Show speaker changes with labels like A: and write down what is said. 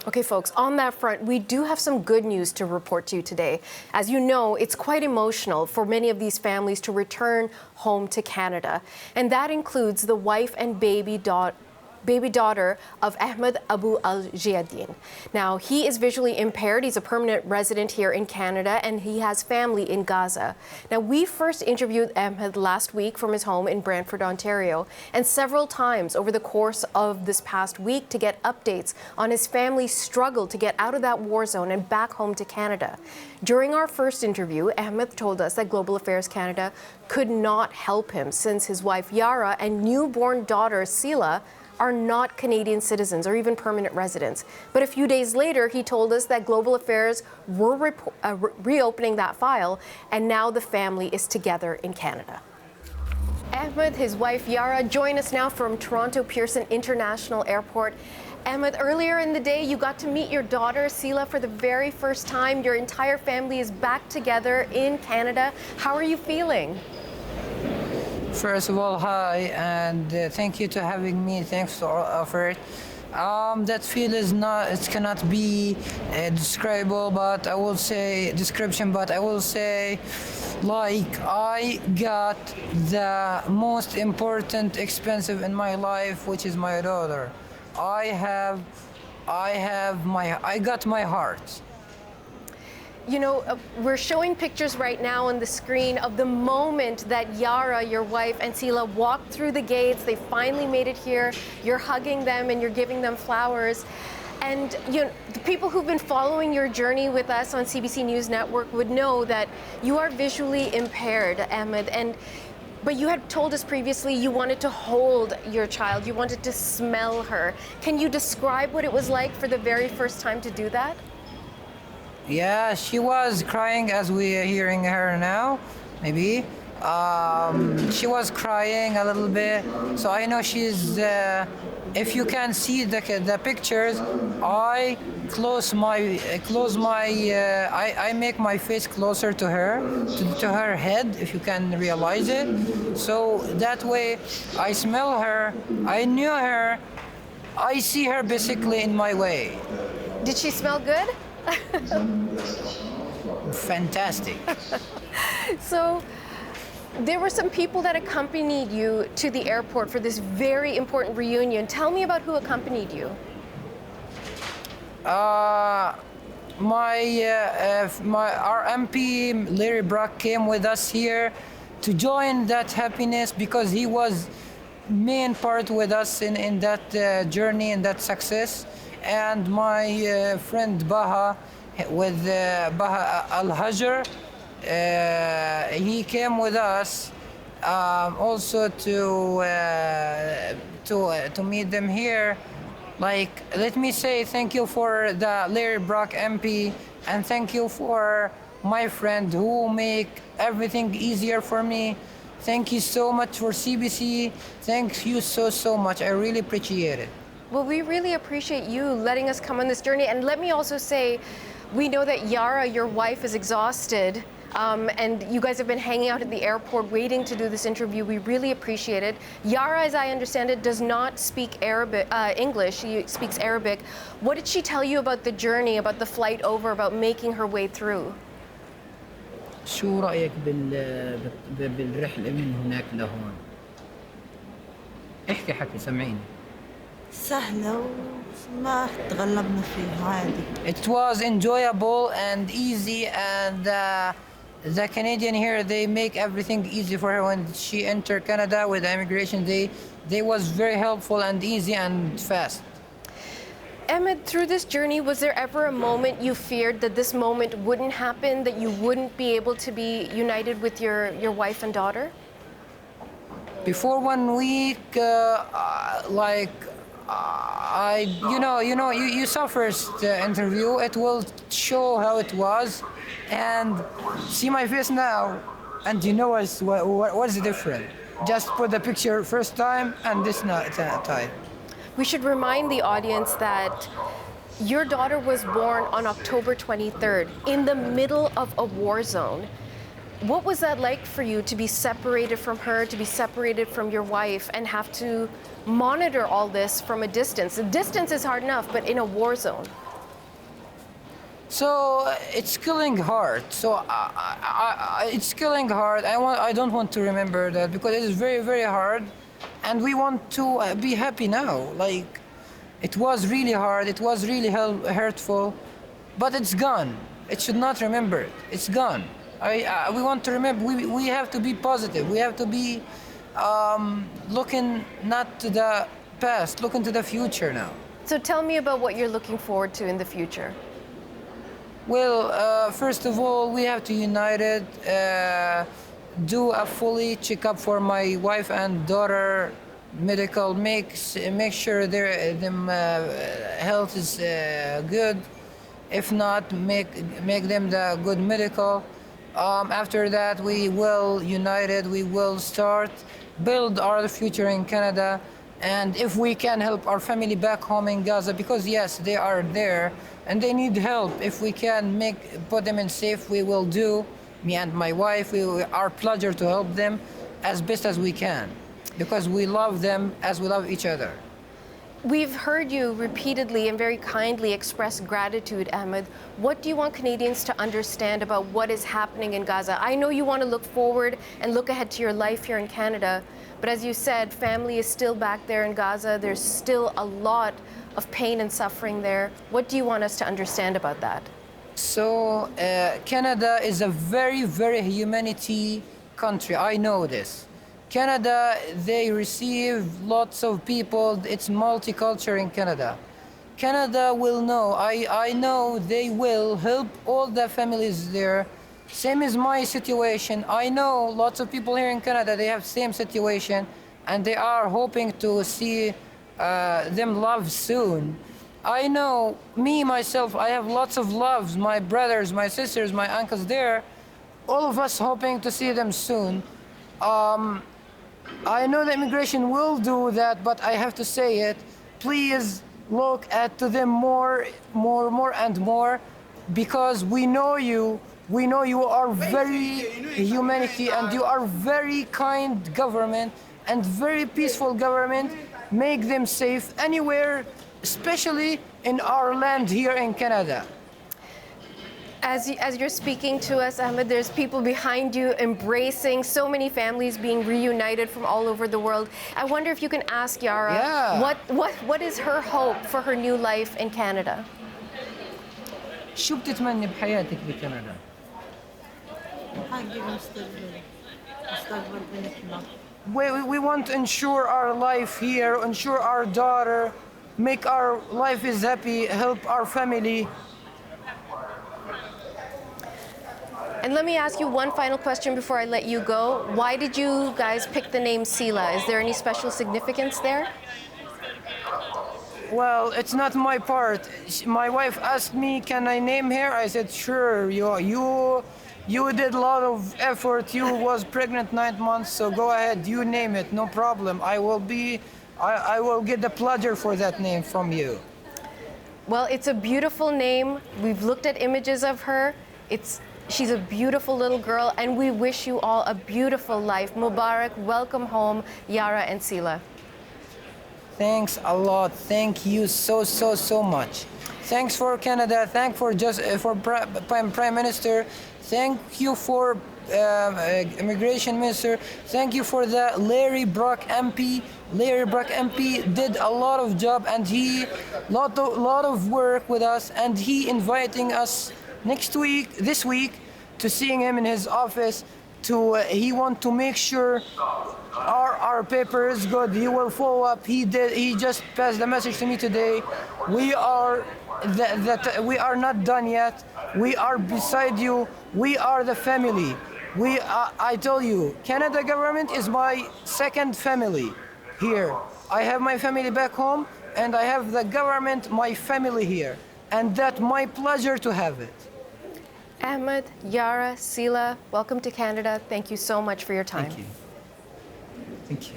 A: Okay, folks, on that front, we do have some good news to report to you today. As you know, it's quite emotional for many of these families to return home to Canada. And that includes the wife and baby daughter of Ahmad Abualjedian. Now, he is visually impaired. He's a permanent resident here in Canada, and he has family in Gaza. Now, we first interviewed Ahmad last week from his home in Brantford, Ontario, and several times over the course of this past week to get updates on his family's struggle to get out of that war zone and back home to Canada. During our first interview, Ahmad told us that Global Affairs Canada could not help him since his wife Yara and newborn daughter Sila are not Canadian citizens or even permanent residents. But a few days later, he told us that Global Affairs were reopening that file, and now the family is together in Canada. Ahmad, his wife Yara, join us now from Toronto Pearson International Airport. Ahmad, earlier in the day, you got to meet your daughter Sila for the very first time. Your entire family is back together in Canada. How are you feeling?
B: First of all, hi, and thank you to having me. Thanks for it. That feel is not, it cannot be describable, but I will say like I got the most important expensive in my life, which is my daughter. I got my heart.
A: You know, we're showing pictures right now on the screen of the moment that Yara, your wife, and Sila walked through the gates. They finally made it here. You're hugging them and you're giving them flowers. And you know, the people who've been following your journey with us on CBC News Network would know that you are visually impaired, Ahmad. But you had told us previously you wanted to hold your child. You wanted to smell her. Can you describe what it was like for the very first time to do that?
B: Yeah, she was crying as we are hearing her now, maybe. She was crying a little bit, so I know she's, if you can see the pictures, I make my face closer to her, to her head, if you can realize it. So that way I smell her, I knew her, I see her basically in my way.
A: Did she smell good?
B: Fantastic.
A: So there were some people that accompanied you to the airport for this very important reunion. Tell me about who accompanied you.
B: Our MP Larry Brock came with us here to join that happiness because he was main part with us in that journey and that success. And my friend Baha, with Baha Al-Hajar, he came with us also to meet them here. Like, let me say thank you for the Larry Brock MP, and thank you for my friend who make everything easier for me. Thank you so much for CBC. Thank you so much. I really appreciate it.
A: Well, we really appreciate you letting us come on this journey. And let me also say, we know that Yara, your wife, is exhausted. And you guys have been hanging out at the airport waiting to do this interview. We really appreciate it. Yara, as I understand it, does not speak English. She speaks Arabic. What did she tell you about the journey, about the flight over, about making her way through?
C: شو رأيك بالرحلة من هناك لهون؟ حكي سمعيني.
D: سهلة وما تغلبنا فيها عادي.
B: It was enjoyable and easy, and the Canadian here, they make everything easy for her when she entered Canada with the immigration. They was very helpful and easy and fast.
A: Ahmad, through this journey, was there ever a moment you feared that this moment wouldn't happen, that you wouldn't be able to be united with your wife and daughter?
B: Before 1 week, you saw first interview. It will show how it was, and see my face now, and you know what's different. Just put the picture first time and this time.
A: We should remind the audience that your daughter was born on October 23rd in the middle of a war zone. What was that like for you to be separated from her, to be separated from your wife, and have to monitor all this from a distance? The distance is hard enough, but in a war zone.
B: So it's killing hard. So it's killing hard. I don't want to remember that because it is very, very hard, and we want to be happy now. Like, it was really hard. It was really hurtful, but it's gone. It should not remember it. It's gone. We want to remember. We have to be positive. We have to be looking not to the past, looking to the future now.
A: So tell me about what you're looking forward to in the future.
B: Well, first of all, we have to unite it, do a fully checkup for my wife and daughter, medical, make sure their health is good. If not, make them the good medical. After that, we will unite it. We will start build our future in Canada, and if we can help our family back home in Gaza, because yes, they are there. And they need help. If we can put them in safe, we will do. Me and my wife, our pleasure to help them as best as we can, because we love them as we love each other.
A: We've heard you repeatedly and very kindly express gratitude, Ahmad. What do you want Canadians to understand about what is happening in Gaza? I know you want to look forward and look ahead to your life here in Canada, but as you said, family is still back there in Gaza. There's still a lot of pain and suffering there. What do you want us to understand about that?
B: So Canada is a very, very humanity country. I know this. Canada, they receive lots of people. It's multicultural in Canada. Canada will know. I know they will help all the families there. Same as my situation. I know lots of people here in Canada, they have same situation, and they are hoping to see them love soon. I know me, myself, I have lots of loves, my brothers, my sisters, my uncles there, all of us hoping to see them soon. I know the immigration will do that, but I have to say it, please look at them more and more, because we know you are very humanity, and you are very kind government and very peaceful government. Make them safe anywhere, especially in our land here in Canada.
A: As you're speaking to us, Ahmed, there's people behind you embracing, so many families being reunited from all over the world. I wonder if you can ask Yara, what is her hope for her new life in Canada?
C: شو بتتمنى بحياتك بكندا؟
D: حقي مستقبل بنتنا.
B: We want to ensure our life here, ensure our daughter, make our life is happy, help our family.
A: And let me ask you one final question before I let you go. Why did you guys pick the name Sila? Is there any special significance there?
B: Well, it's not my part. My wife asked me, can I name her? I said, sure, you did a lot of effort. You was pregnant 9 months, so go ahead, you name it, no problem. I will get the pleasure for that name from you.
A: Well, it's a beautiful name. We've looked at images of her. She's a beautiful little girl, and we wish you all a beautiful life. Mubarak, welcome home, Yara and Sila.
B: Thanks a lot. Thank you so much. Thanks for Canada. Thanks for Prime Minister. Thank you for Immigration Minister. Thank you for the Larry Brock MP. Larry Brock MP did a lot of job, and he lot of work with us, and he inviting us this week to seeing him in his office. He want to make sure our paper is good. He will follow up. He just passed the message to me today. We are not done yet. We are beside you. We are the family. I tell you, Canada government is my second family here. I have my family back home, and I have the government, my family here, and that's my pleasure to have it.
A: Ahmed, Yara, Sila, welcome to Canada. Thank you so much for your time.
C: Thank you.